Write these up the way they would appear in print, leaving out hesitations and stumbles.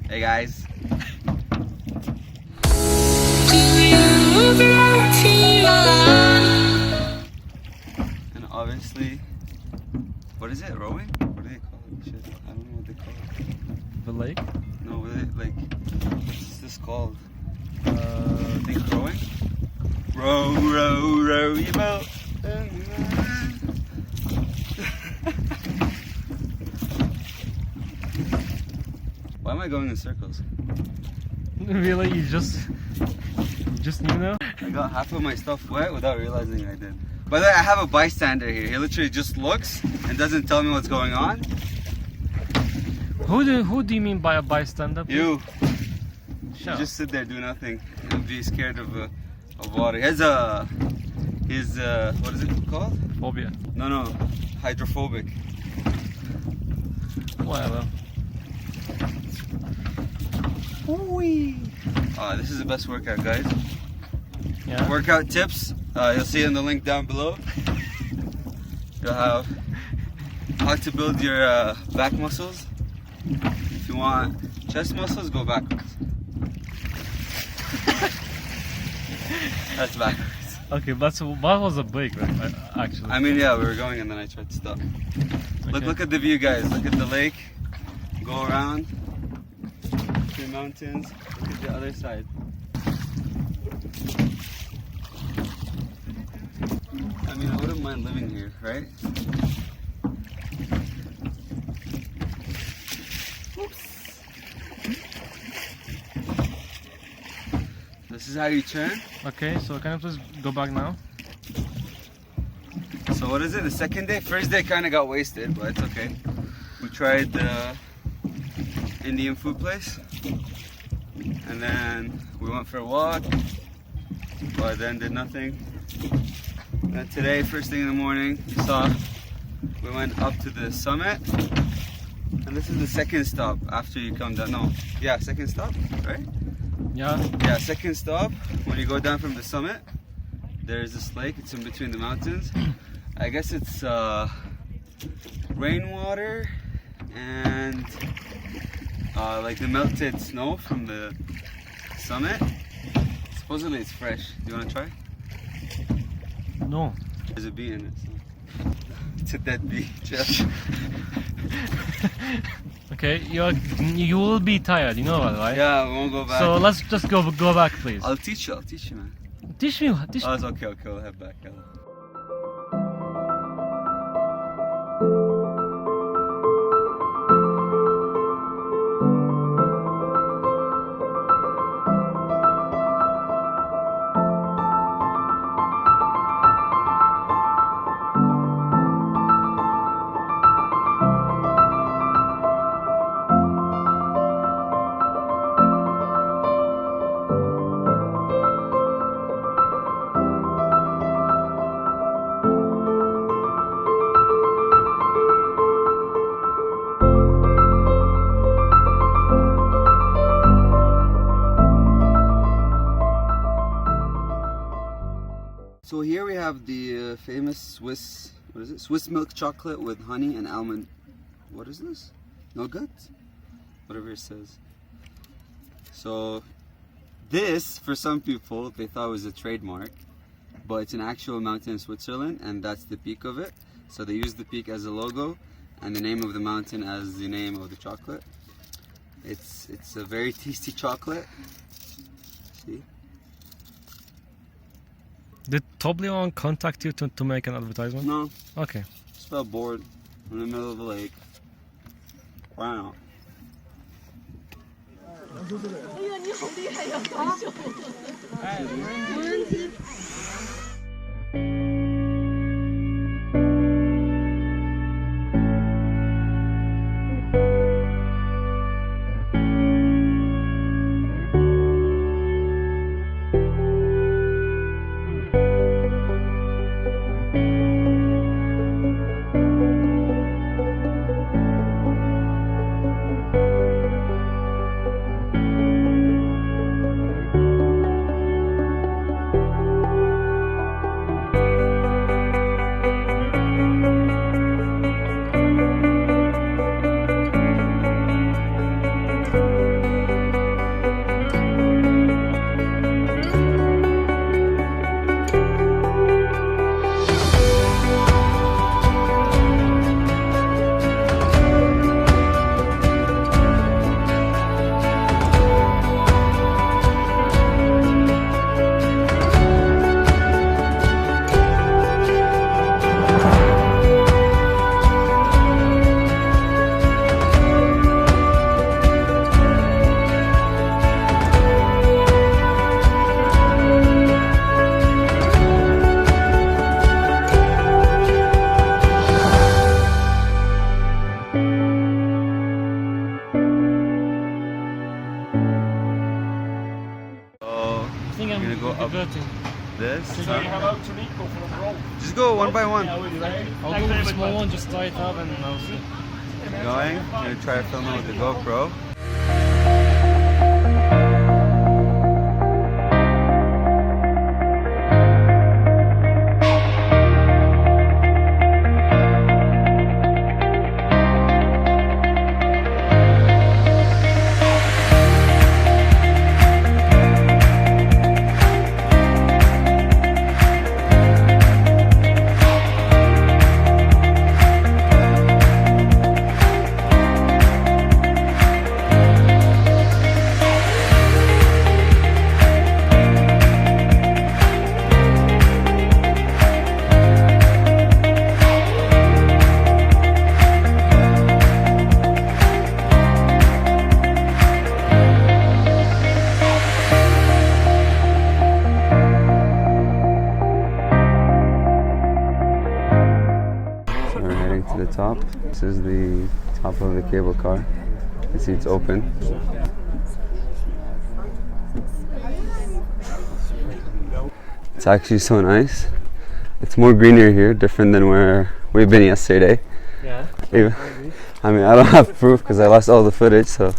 Hey guys. And obviously, what is it? Rowing? What do they call it? Shit, I don't know what they call it. The lake? No, what is it, like, what's this called? I think rowing? Row, row, row, you boat. Why am I going in circles? Really? You just knew now? I got half of my stuff wet without realizing I did. By the way, I have a bystander here. He literally just looks and doesn't tell me what's going on. Who do you mean by a bystander? You. Sure. You just sit there, do nothing, and be scared of water. He's what is it called? Phobia. No, hydrophobic. Whatever. Wee. This is the best workout, guys. Yeah. Workout tips, you'll see in the link down below. You'll have how to build your back muscles. If you want chest muscles, go backwards. That's backwards. Okay, that was a break, right? Actually. I mean, yeah, we were going and then I tried to stop. Okay. Look at the view, guys. Look at the lake. Go around. The mountains. Look at the other side. I mean, I wouldn't mind living here, right? Oops. This is how you turn. Okay, so can you please go back now? So what is it? The second day? First day kind of got wasted, but it's okay. We tried the Indian food place, and then we went for a walk, but then did nothing. And then today, first thing in the morning, you saw we went up to the summit, and this is the second stop after you come down. No, yeah, second stop, right? Yeah. Yeah, second stop. When you go down from the summit, there's this lake. It's in between the mountains. I guess it's rainwater and like the melted snow from the summit. Supposedly it's fresh. Do you want to try? No. There's a bee in it. So. It's a dead bee. Jeff. Okay, you will be tired, you know that, right? Yeah, we won't go back. So let's just go back, please. I'll teach you, man. Teach me. Oh, it's okay, we'll head back. Yeah. So here we have the famous Swiss, what is it? Swiss milk chocolate with honey and almond. What is this? Nougat? Whatever it says. So this, for some people, they thought was a trademark, but it's an actual mountain in Switzerland, and that's the peak of it. So they use the peak as a logo, and the name of the mountain as the name of the chocolate. It's a very tasty chocolate. See? Did Toblerone contact you to make an advertisement? No. Okay. Just felt bored in the middle of the lake. Why not? up. This? Zeg je gaan ook toniek of een rol? Just go one by one. I'll do the small one, just tie it up and I'll see. Going. I'm gonna try to film it with the GoPro. To the top. This is the top of the cable car. You can see it's open. It's actually so nice. It's more greener here, different than where we've been yesterday. Yeah. I mean, I don't have proof because I lost all the footage, so.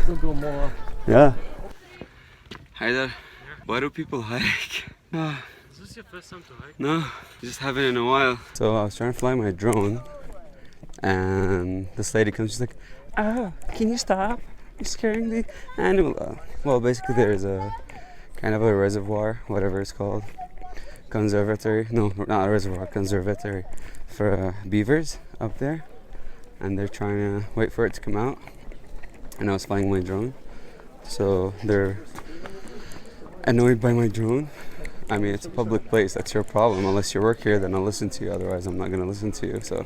We'll go more. Yeah. Hi there. Why do people hike? Is this your first time to hike? No, just haven't in a while. So I was trying to fly my drone, and this lady comes, she's like, can you stop? You're scaring the animal. Well, basically there's a kind of a reservoir, whatever it's called. Conservatory. No, not a reservoir, conservatory for beavers up there. And they're trying to wait for it to come out. And I was flying my drone. So they're annoyed by my drone. I mean, it's a public place, that's your problem. Unless you work here, then I'll listen to you. Otherwise, I'm not going to listen to you. So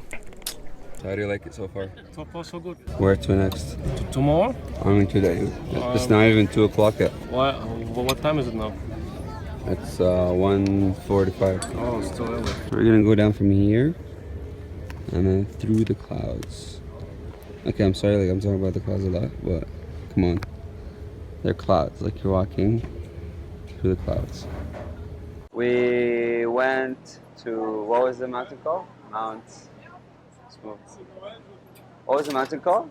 how do you like it so far? So far, so good. Where to next? Tomorrow? I mean, today. It's not even 2 o'clock yet. What time is it now? It's 1:45. Oh, it's still early. We're going to go down from here and then through the clouds. Okay, I'm sorry, like I'm talking about the clouds a lot, but come on. They're clouds, like you're walking through the clouds. We went to, what was the mountain called? Mount Smooth. What was the mountain called?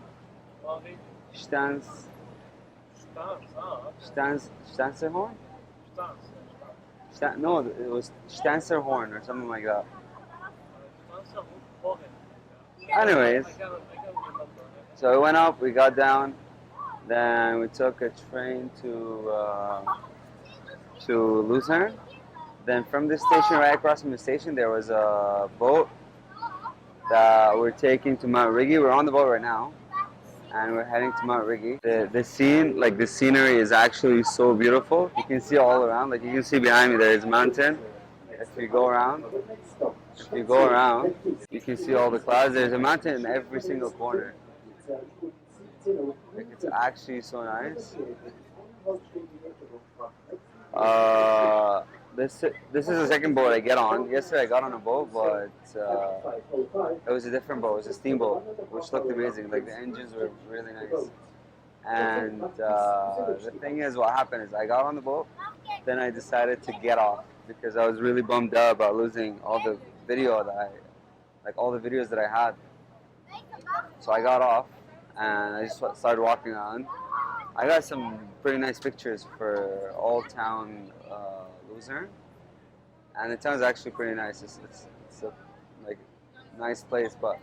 Stanserhorn? No, it was Stanserhorn or something like that. Anyways, so we went up, we got down, then we took a train to Lucerne. Then from the station, right across from the station, there was a boat that we're taking to Mount Rigi. We're on the boat right now, and we're heading to Mount Rigi. The scene, like the scenery, is actually so beautiful. You can see all around. Like you can see behind me, there is a mountain. If you go around, you can see all the clouds. There's a mountain in every single corner. Like, it's actually so nice. This is the second boat I get on. Yesterday I got on a boat, but it was a different boat. It was a steamboat, which looked amazing. Like the engines were really nice. And the thing is, what happened is I got on the boat, then I decided to get off because I was really bummed out about losing all the video all the videos that I had. So I got off and I just started walking around. I got some pretty nice pictures for Old Town Lucerne, and the town is actually pretty nice. It's a like nice place, but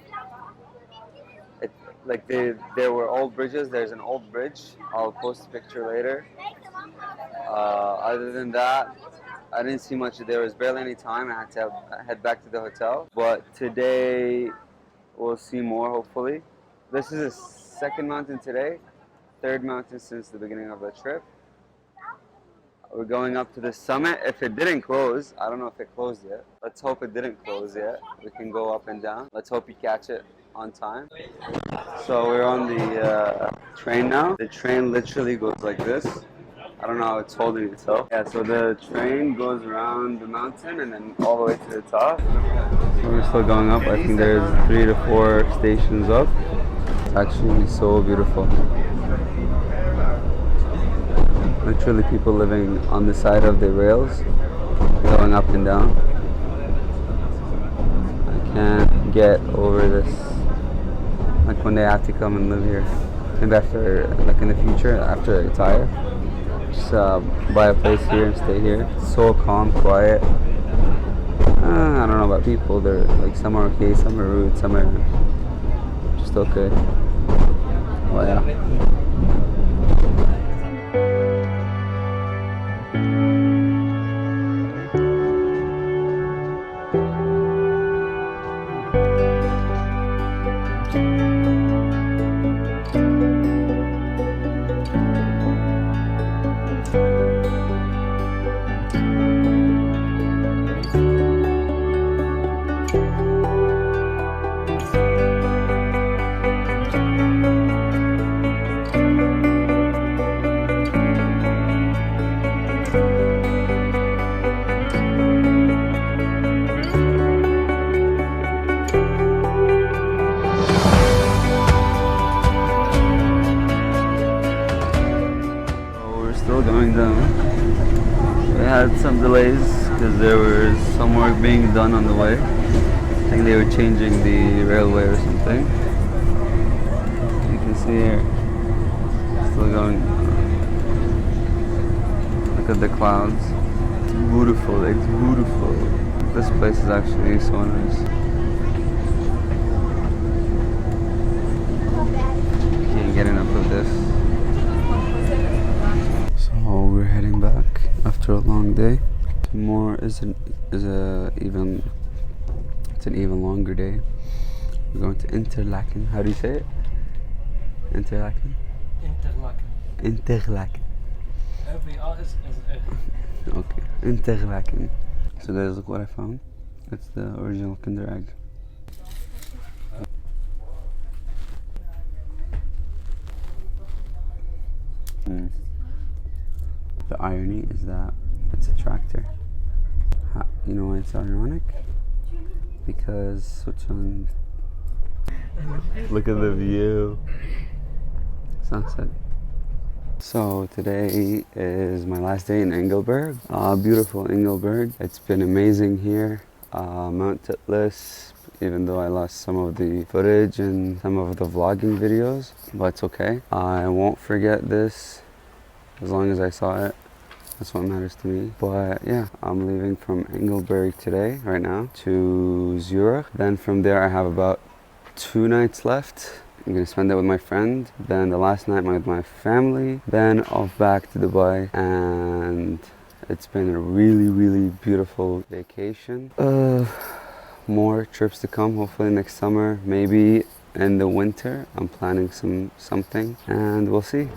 it like there were old bridges. There's an old bridge. I'll post a picture later. Other than that, I didn't see much. There was barely any time. I had to head back to the hotel. But today we'll see more. Hopefully, this is the second mountain today. Third mountain since the beginning of the trip. We're going up to the summit. If it didn't close, I don't know if it closed yet. Let's hope it didn't close yet. We can go up and down. Let's hope you catch it on time. So we're on the train now. The train literally goes like this. I don't know how it's holding itself. Yeah, so the train goes around the mountain and then all the way to the top. So we're still going up. I think there's 3 to 4 stations up. It's actually so beautiful. Literally people living on the side of the rails, going up and down. I can't get over this. Like one day I have to come and live here. Maybe after, like in the future, after I retire. Just buy a place here and stay here. It's so calm, quiet. I don't know about people. They're like, some are okay, some are rude, some are just okay. Well, yeah. Had some delays because there was some work being done on the way. I think they were changing the railway or something. You can see here, still going. Look at the clouds. It's beautiful, it's beautiful. This place is actually so nice. Can't get enough of this. So we're heading back after a long day. Tomorrow is an even longer day. We're going to Interlaken. How do you say it? Interlaken? Interlaken. Every R is Okay. Interlaken. So guys, look what I found. It's the original Kinder Egg. The irony is that it's a tractor. You know why it's ironic? Because Switzerland. Look at the view. Sunset. So today is my last day in Engelberg. Beautiful Engelberg. It's been amazing here. Mount Atlas, even though I lost some of the footage and some of the vlogging videos, but it's okay. I won't forget this as long as I saw it. That's what matters to me. But yeah, I'm leaving from Engelberg today, right now, to Zurich. Then from there I have about 2 nights left. I'm gonna spend it with my friend. Then the last night with my family. Then off back to Dubai. And it's been a really, really beautiful vacation. More trips to come, hopefully next summer, maybe in the winter. I'm planning something and we'll see.